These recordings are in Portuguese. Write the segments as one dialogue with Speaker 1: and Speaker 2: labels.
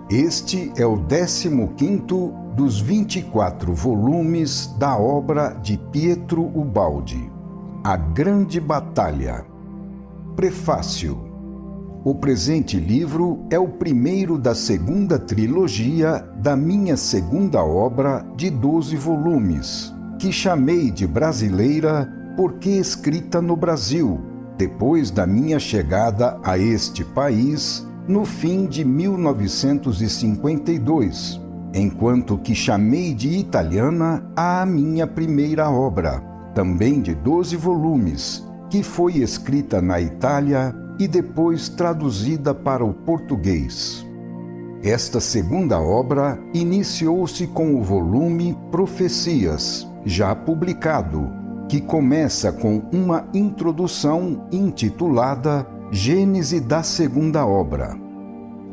Speaker 1: Este é o 15º dos 24 volumes da obra de Pietro Ubaldi, A Grande Batalha. Prefácio. O presente livro é o primeiro da segunda trilogia da minha segunda obra de 12 volumes, que chamei de Brasileira porque escrita no Brasil, depois da minha chegada a este país no fim de 1952, enquanto que chamei de Italiana a minha primeira obra, também de 12 volumes, que foi escrita na Itália e depois traduzida para o português. Esta segunda obra iniciou-se com o volume Profecias, já publicado, que começa com uma introdução intitulada Gênese da segunda obra.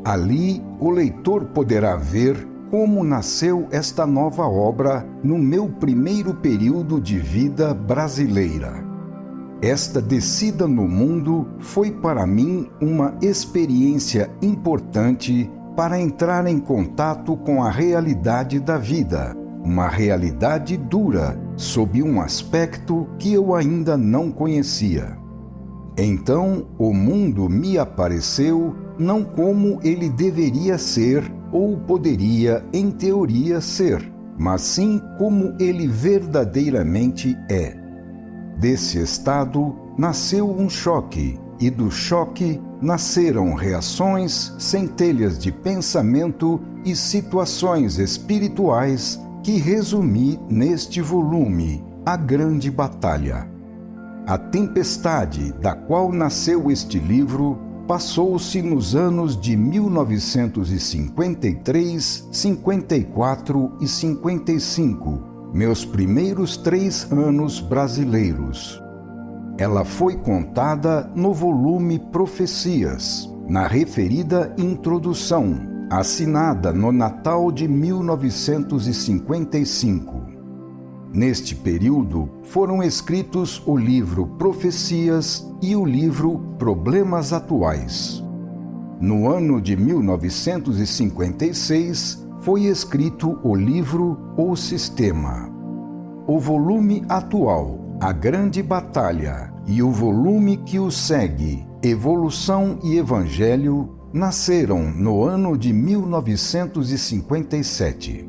Speaker 1: Ali, o leitor poderá ver como nasceu esta nova obra no meu primeiro período de vida brasileira. Esta descida no mundo foi para mim uma experiência importante para entrar em contato com a realidade da vida, uma realidade dura, sob um aspecto que eu ainda não conhecia. Então, o mundo me apareceu não como ele deveria ser ou poderia, em teoria, ser, mas sim como ele verdadeiramente é. Desse estado, nasceu um choque, e do choque nasceram reações, centelhas de pensamento e situações espirituais que resumi neste volume, A Grande Batalha. A tempestade da qual nasceu este livro passou-se nos anos de 1953, 54 e 55, meus primeiros 3 anos brasileiros. Ela foi contada no volume Profecias, na referida introdução, assinada no Natal de 1955. Neste período, foram escritos o livro Profecias e o livro Problemas Atuais. No ano de 1956, foi escrito o livro O Sistema. O volume atual, A Grande Batalha, e o volume que o segue, Evolução e Evangelho, nasceram no ano de 1957.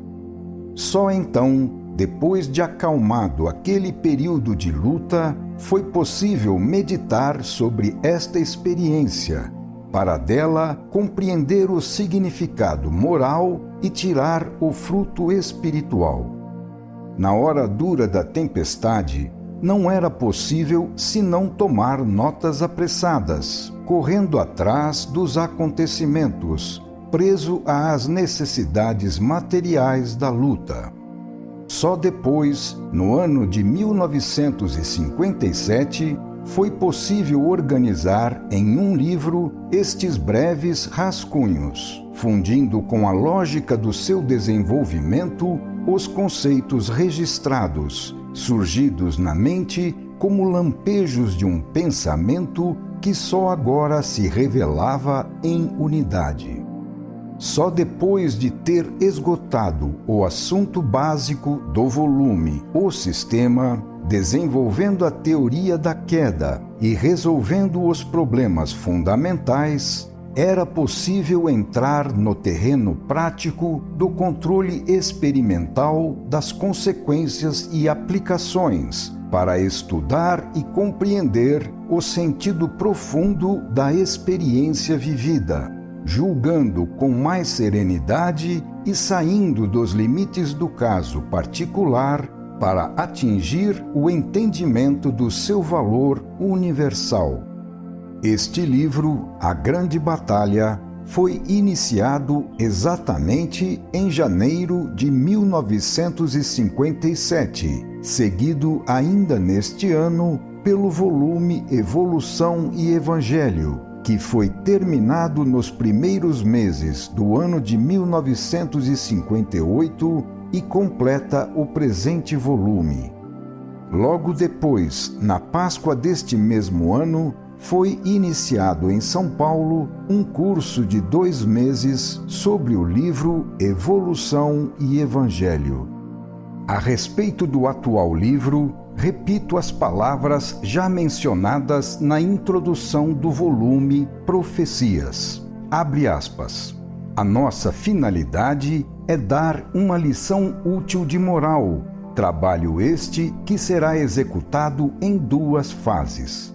Speaker 1: Só então, depois de acalmado aquele período de luta, foi possível meditar sobre esta experiência, para dela compreender o significado moral e tirar o fruto espiritual. Na hora dura da tempestade, não era possível senão tomar notas apressadas, correndo atrás dos acontecimentos, preso às necessidades materiais da luta. Só depois, no ano de 1957, foi possível organizar em um livro estes breves rascunhos, fundindo com a lógica do seu desenvolvimento os conceitos registrados, surgidos na mente como lampejos de um pensamento que só agora se revelava em unidade. Só depois de ter esgotado o assunto básico do volume O Sistema, desenvolvendo a teoria da queda e resolvendo os problemas fundamentais, era possível entrar no terreno prático do controle experimental das consequências e aplicações, para estudar e compreender o sentido profundo da experiência vivida, julgando com mais serenidade e saindo dos limites do caso particular para atingir o entendimento do seu valor universal. Este livro, A Grande Batalha, foi iniciado exatamente em janeiro de 1957, seguido ainda neste ano pelo volume Evolução e Evangelho, que foi terminado nos primeiros meses do ano de 1958 e completa o presente volume. Logo depois, na Páscoa deste mesmo ano, foi iniciado em São Paulo um curso de 2 meses sobre o livro Evolução e Evangelho. A respeito do atual livro, repito as palavras já mencionadas na introdução do volume Profecias. Abre aspas. A nossa finalidade é dar uma lição útil de moral, trabalho este que será executado em 2 fases.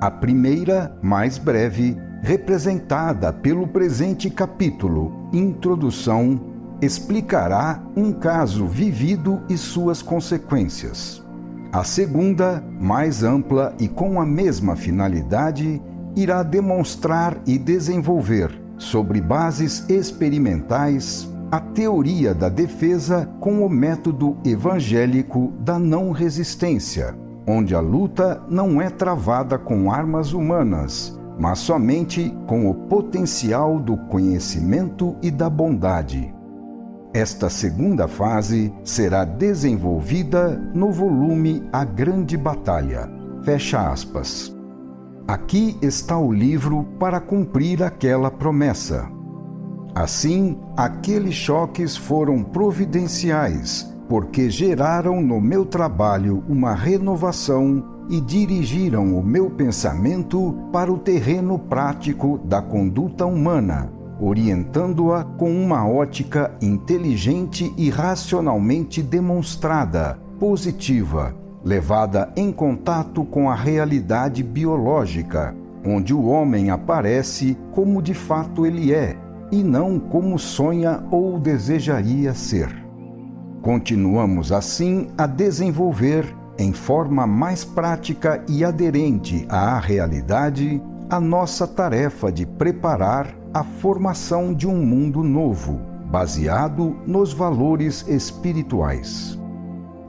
Speaker 1: A primeira, mais breve, representada pelo presente capítulo, Introdução, explicará um caso vivido e suas consequências. A segunda, mais ampla e com a mesma finalidade, irá demonstrar e desenvolver, sobre bases experimentais, a teoria da defesa com o método evangélico da não resistência, onde a luta não é travada com armas humanas, mas somente com o potencial do conhecimento e da bondade. Esta segunda fase será desenvolvida no volume A Grande Batalha. Fecha aspas. Aqui está o livro para cumprir aquela promessa. Assim, aqueles choques foram providenciais, porque geraram no meu trabalho uma renovação e dirigiram o meu pensamento para o terreno prático da conduta humana, orientando-a com uma ótica inteligente e racionalmente demonstrada, positiva, levada em contato com a realidade biológica, onde o homem aparece como de fato ele é, e não como sonha ou desejaria ser. Continuamos assim a desenvolver, em forma mais prática e aderente à realidade, a nossa tarefa de preparar a formação de um mundo novo, baseado nos valores espirituais.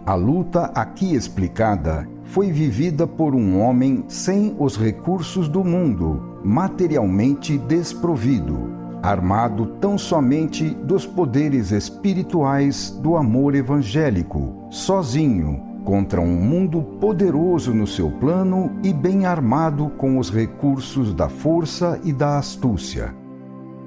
Speaker 1: A luta aqui explicada foi vivida por um homem sem os recursos do mundo, materialmente desprovido, armado tão somente dos poderes espirituais do amor evangélico, sozinho, contra um mundo poderoso no seu plano e bem armado com os recursos da força e da astúcia.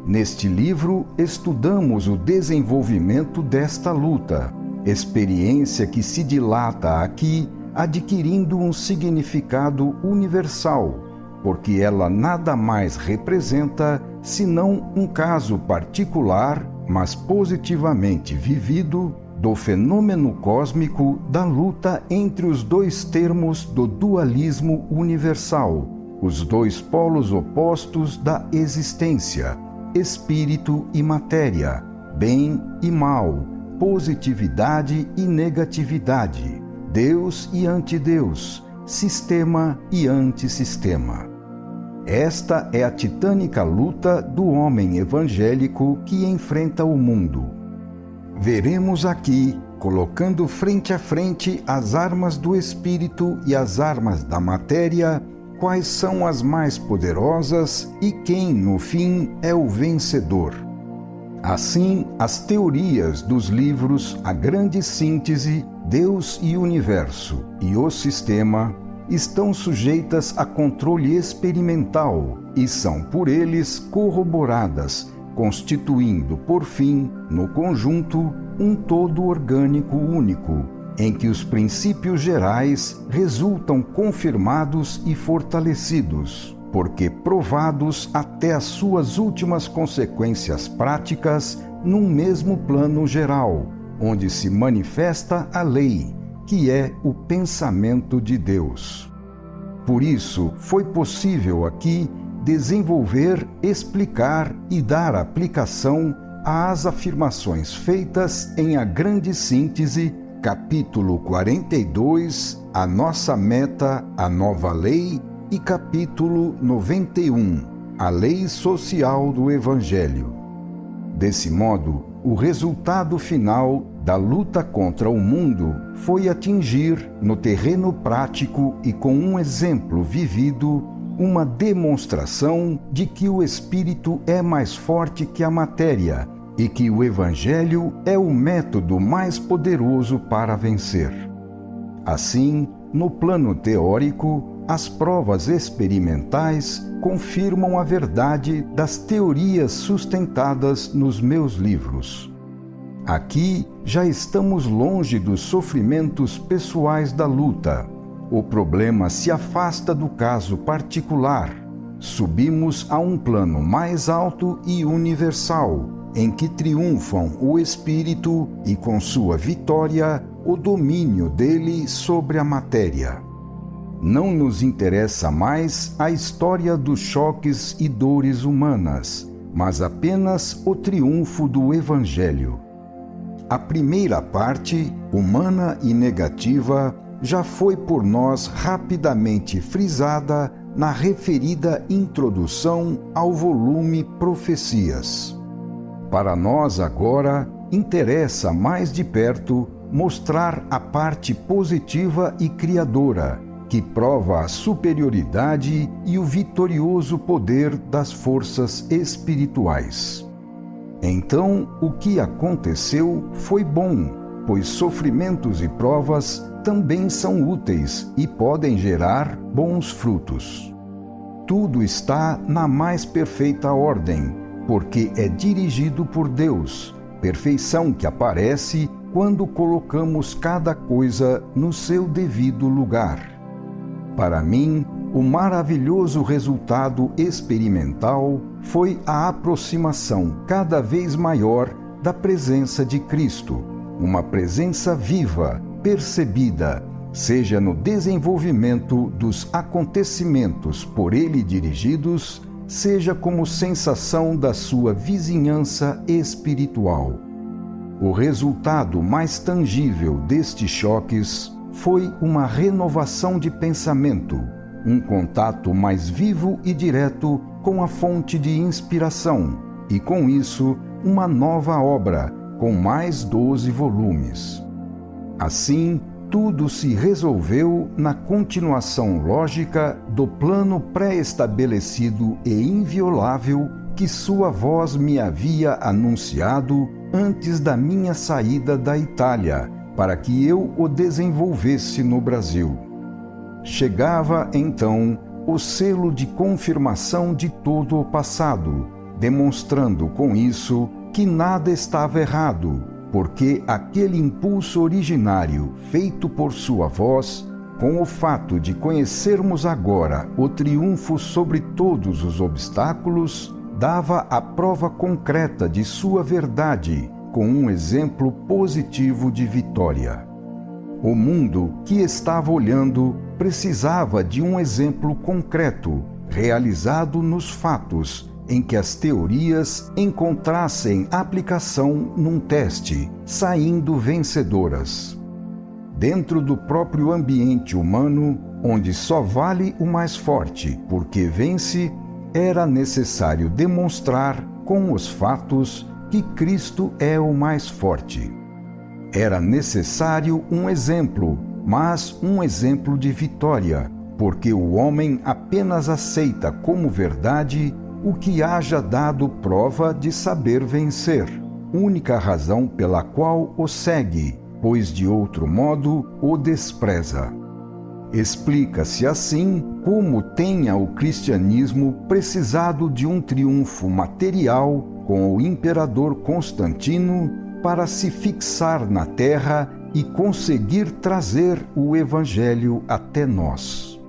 Speaker 1: Neste livro, estudamos o desenvolvimento desta luta, experiência que se dilata aqui, adquirindo um significado universal, porque ela nada mais representa senão um caso particular, mas positivamente vivido, do fenômeno cósmico da luta entre os 2 termos do dualismo universal, os 2 polos opostos da existência, espírito e matéria, bem e mal, positividade e negatividade, Deus e antideus, sistema e antissistema. Esta é a titânica luta do homem evangélico que enfrenta o mundo. Veremos aqui, colocando frente a frente as armas do espírito e as armas da matéria, quais são as mais poderosas e quem, no fim, é o vencedor. Assim, as teorias dos livros A Grande Síntese, Deus e Universo e o Sistema estão sujeitas a controle experimental e são por eles corroboradas, constituindo, por fim, no conjunto, um todo orgânico único, em que os princípios gerais resultam confirmados e fortalecidos, porque provados até as suas últimas consequências práticas num mesmo plano geral, onde se manifesta a lei, que é o pensamento de Deus. Por isso, foi possível aqui desenvolver, explicar e dar aplicação às afirmações feitas em A Grande Síntese, capítulo 42, A Nossa Meta, a Nova Lei, e capítulo 91, A Lei Social do Evangelho. Desse modo, o resultado final da luta contra o mundo foi atingir, no terreno prático e com um exemplo vivido, uma demonstração de que o espírito é mais forte que a matéria e que o Evangelho é o método mais poderoso para vencer. Assim, no plano teórico, as provas experimentais confirmam a verdade das teorias sustentadas nos meus livros. Aqui já estamos longe dos sofrimentos pessoais da luta. O problema se afasta do caso particular. Subimos a um plano mais alto e universal, em que triunfam o espírito e, com sua vitória, o domínio dele sobre a matéria. Não nos interessa mais a história dos choques e dores humanas, mas apenas o triunfo do Evangelho. A primeira parte, humana e negativa, já foi por nós rapidamente frisada na referida introdução ao volume Profecias. Para nós agora, interessa mais de perto mostrar a parte positiva e criadora, que prova a superioridade e o vitorioso poder das forças espirituais. Então, o que aconteceu foi bom, pois sofrimentos e provas também são úteis e podem gerar bons frutos. Tudo está na mais perfeita ordem, porque é dirigido por Deus, perfeição que aparece quando colocamos cada coisa no seu devido lugar. Para mim, o maravilhoso resultado experimental foi a aproximação cada vez maior da presença de Cristo, uma presença viva, percebida, seja no desenvolvimento dos acontecimentos por ele dirigidos, seja como sensação da sua vizinhança espiritual. O resultado mais tangível destes choques foi uma renovação de pensamento, um contato mais vivo e direto com a fonte de inspiração, e com isso, uma nova obra, com mais 12 volumes. Assim, tudo se resolveu na continuação lógica do plano pré-estabelecido e inviolável que sua voz me havia anunciado antes da minha saída da Itália, para que eu o desenvolvesse no Brasil. Chegava, então, o selo de confirmação de todo o passado, demonstrando com isso que nada estava errado, porque aquele impulso originário feito por sua voz, com o fato de conhecermos agora o triunfo sobre todos os obstáculos, dava a prova concreta de sua verdade, com um exemplo positivo de vitória. O mundo que estava olhando precisava de um exemplo concreto, realizado nos fatos, em que as teorias encontrassem aplicação num teste, saindo vencedoras. Dentro do próprio ambiente humano, onde só vale o mais forte, porque vence, era necessário demonstrar com os fatos que Cristo é o mais forte. Era necessário um exemplo, mas um exemplo de vitória, porque o homem apenas aceita como verdade o que haja dado prova de saber vencer, única razão pela qual o segue, pois de outro modo o despreza. Explica-se assim como tenha o cristianismo precisado de um triunfo material com o imperador Constantino para se fixar na terra e conseguir trazer o Evangelho até nós.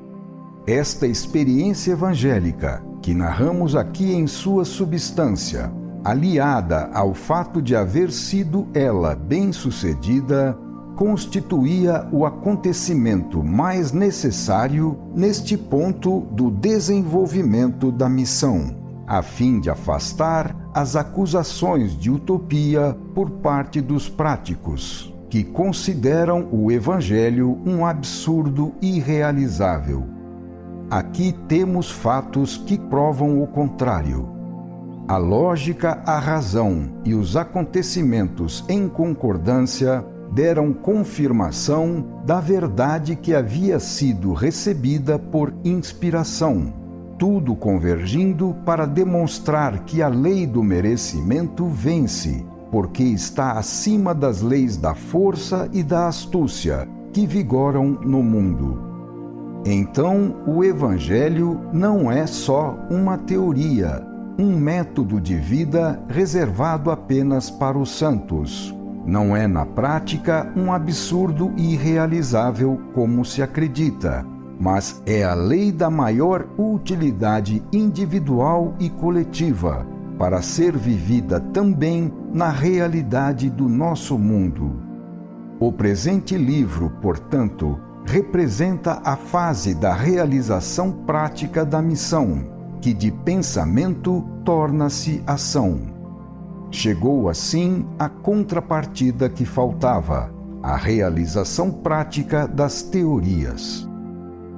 Speaker 1: Esta experiência evangélica, que narramos aqui em sua substância, aliada ao fato de haver sido ela bem-sucedida, constituía o acontecimento mais necessário neste ponto do desenvolvimento da missão, a fim de afastar as acusações de utopia por parte dos práticos, que consideram o Evangelho um absurdo irrealizável. Aqui temos fatos que provam o contrário. A lógica, a razão e os acontecimentos em concordância deram confirmação da verdade que havia sido recebida por inspiração, tudo convergindo para demonstrar que a lei do merecimento vence, porque está acima das leis da força e da astúcia que vigoram no mundo. Então, o Evangelho não é só uma teoria, um método de vida reservado apenas para os santos. Não é, na prática, um absurdo irrealizável como se acredita, mas é a lei da maior utilidade individual e coletiva, para ser vivida também na realidade do nosso mundo. O presente livro, portanto, representa a fase da realização prática da missão, que de pensamento torna-se ação. Chegou assim a contrapartida que faltava, a realização prática das teorias.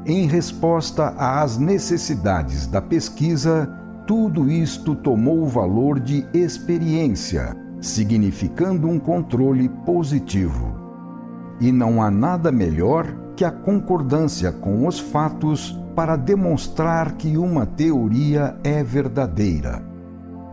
Speaker 1: Em resposta às necessidades da pesquisa, tudo isto tomou o valor de experiência, significando um controle positivo. E não há nada melhor que a concordância com os fatos para demonstrar que uma teoria é verdadeira.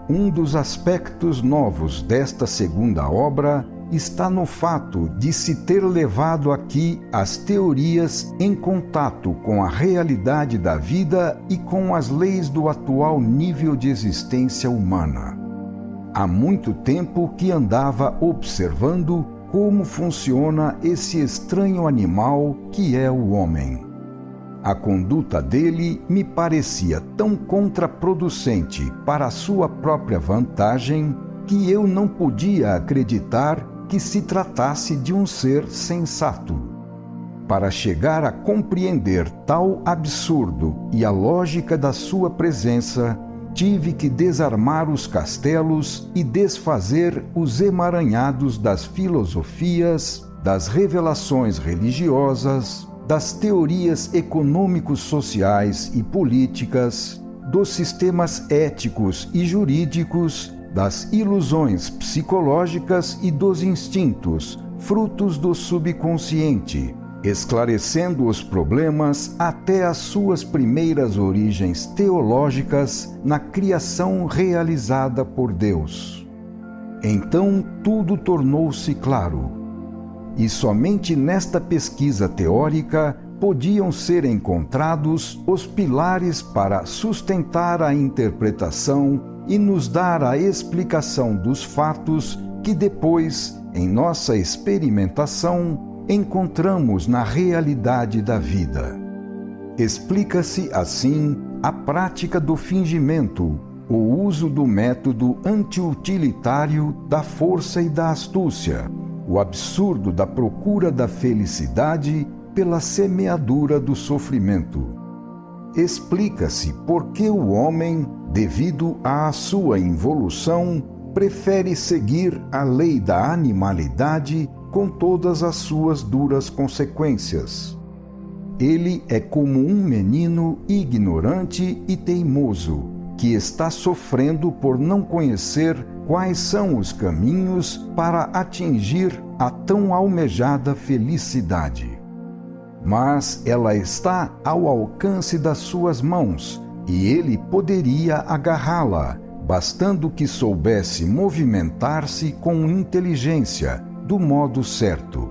Speaker 1: Um dos aspectos novos desta segunda obra está no fato de se ter levado aqui as teorias em contato com a realidade da vida e com as leis do atual nível de existência humana. Há muito tempo que andava observando como funciona esse estranho animal que é o homem. A conduta dele me parecia tão contraproducente para a sua própria vantagem que eu não podia acreditar que se tratasse de um ser sensato. Para chegar a compreender tal absurdo e a lógica da sua presença, tive que desarmar os castelos e desfazer os emaranhados das filosofias, das revelações religiosas, das teorias econômico-sociais e políticas, dos sistemas éticos e jurídicos, das ilusões psicológicas e dos instintos, frutos do subconsciente, esclarecendo os problemas até as suas primeiras origens teológicas na criação realizada por Deus. Então tudo tornou-se claro. E somente nesta pesquisa teórica podiam ser encontrados os pilares para sustentar a interpretação e nos dar a explicação dos fatos que depois, em nossa experimentação, encontramos na realidade da vida. Explica-se, assim, a prática do fingimento, o uso do método anti-utilitário da força e da astúcia, o absurdo da procura da felicidade pela semeadura do sofrimento. Explica-se por que o homem, devido à sua involução, prefere seguir a lei da animalidade com todas as suas duras consequências. Ele é como um menino ignorante e teimoso, que está sofrendo por não conhecer quais são os caminhos para atingir a tão almejada felicidade. Mas ela está ao alcance das suas mãos, e ele poderia agarrá-la, bastando que soubesse movimentar-se com inteligência, do modo certo.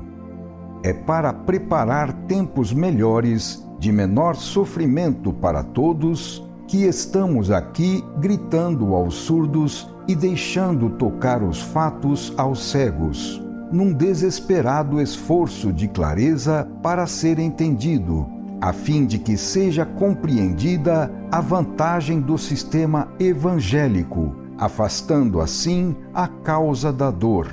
Speaker 1: É para preparar tempos melhores, de menor sofrimento para todos, que estamos aqui gritando aos surdos e deixando tocar os fatos aos cegos, num desesperado esforço de clareza para ser entendido, a fim de que seja compreendida a vantagem do sistema evangélico, afastando assim a causa da dor.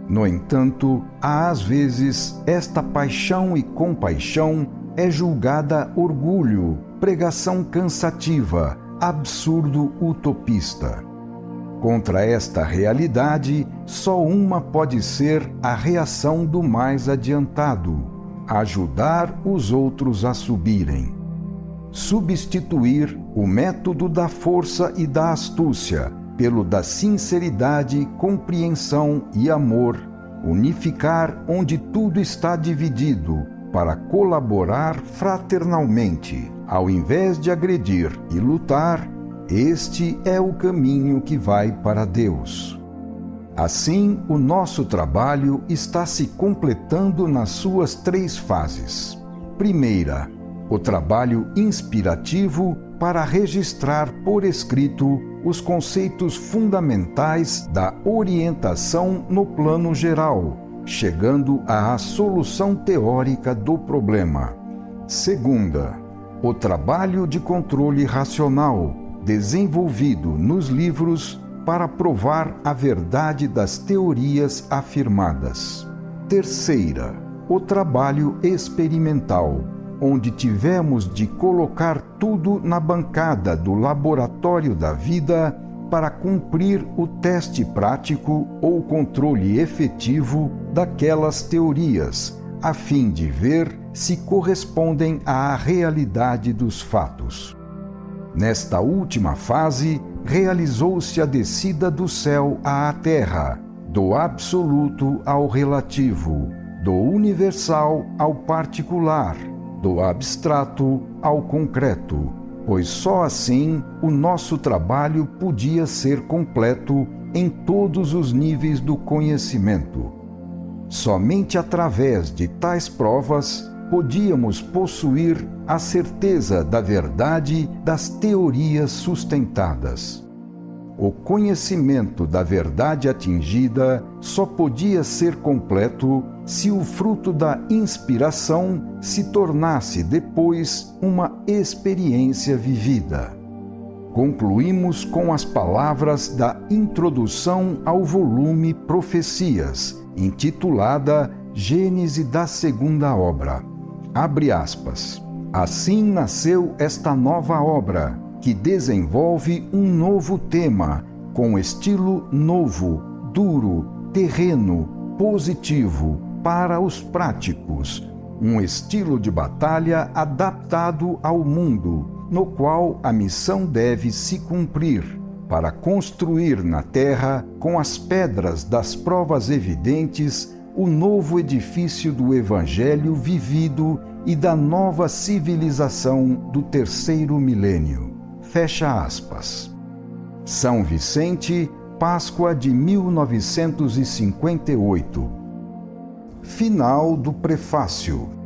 Speaker 1: No entanto, às vezes, esta paixão e compaixão é julgada orgulho, pregação cansativa, absurdo utopista. Contra esta realidade, só uma pode ser a reação do mais adiantado: ajudar os outros a subirem. Substituir o método da força e da astúcia pelo da sinceridade, compreensão e amor, unificar onde tudo está dividido, para colaborar fraternalmente, ao invés de agredir e lutar, este é o caminho que vai para Deus. Assim, o nosso trabalho está se completando nas suas 3 fases. Primeira, o trabalho inspirativo para registrar por escrito os conceitos fundamentais da orientação no plano geral, chegando à solução teórica do problema. Segunda, o trabalho de controle racional, desenvolvido nos livros para provar a verdade das teorias afirmadas. Terceira, o trabalho experimental, onde tivemos de colocar tudo na bancada do laboratório da vida para cumprir o teste prático ou controle efetivo daquelas teorias, a fim de ver se correspondem à realidade dos fatos. Nesta última fase, realizou-se a descida do céu à terra, do absoluto ao relativo, do universal ao particular, do abstrato ao concreto, pois só assim o nosso trabalho podia ser completo em todos os níveis do conhecimento. Somente através de tais provas podíamos possuir a certeza da verdade das teorias sustentadas. O conhecimento da verdade atingida só podia ser completo se o fruto da inspiração se tornasse depois uma experiência vivida. Concluímos com as palavras da introdução ao volume Profecias, intitulada Gênese da Segunda Obra. Abre aspas. Assim nasceu esta nova obra, que desenvolve um novo tema, com estilo novo, duro, terreno, positivo, para os práticos, um estilo de batalha adaptado ao mundo, no qual a missão deve se cumprir, para construir na terra, com as pedras das provas evidentes, o novo edifício do Evangelho vivido e da nova civilização do terceiro milênio. Fecha aspas. São Vicente, Páscoa de 1958. Final do prefácio.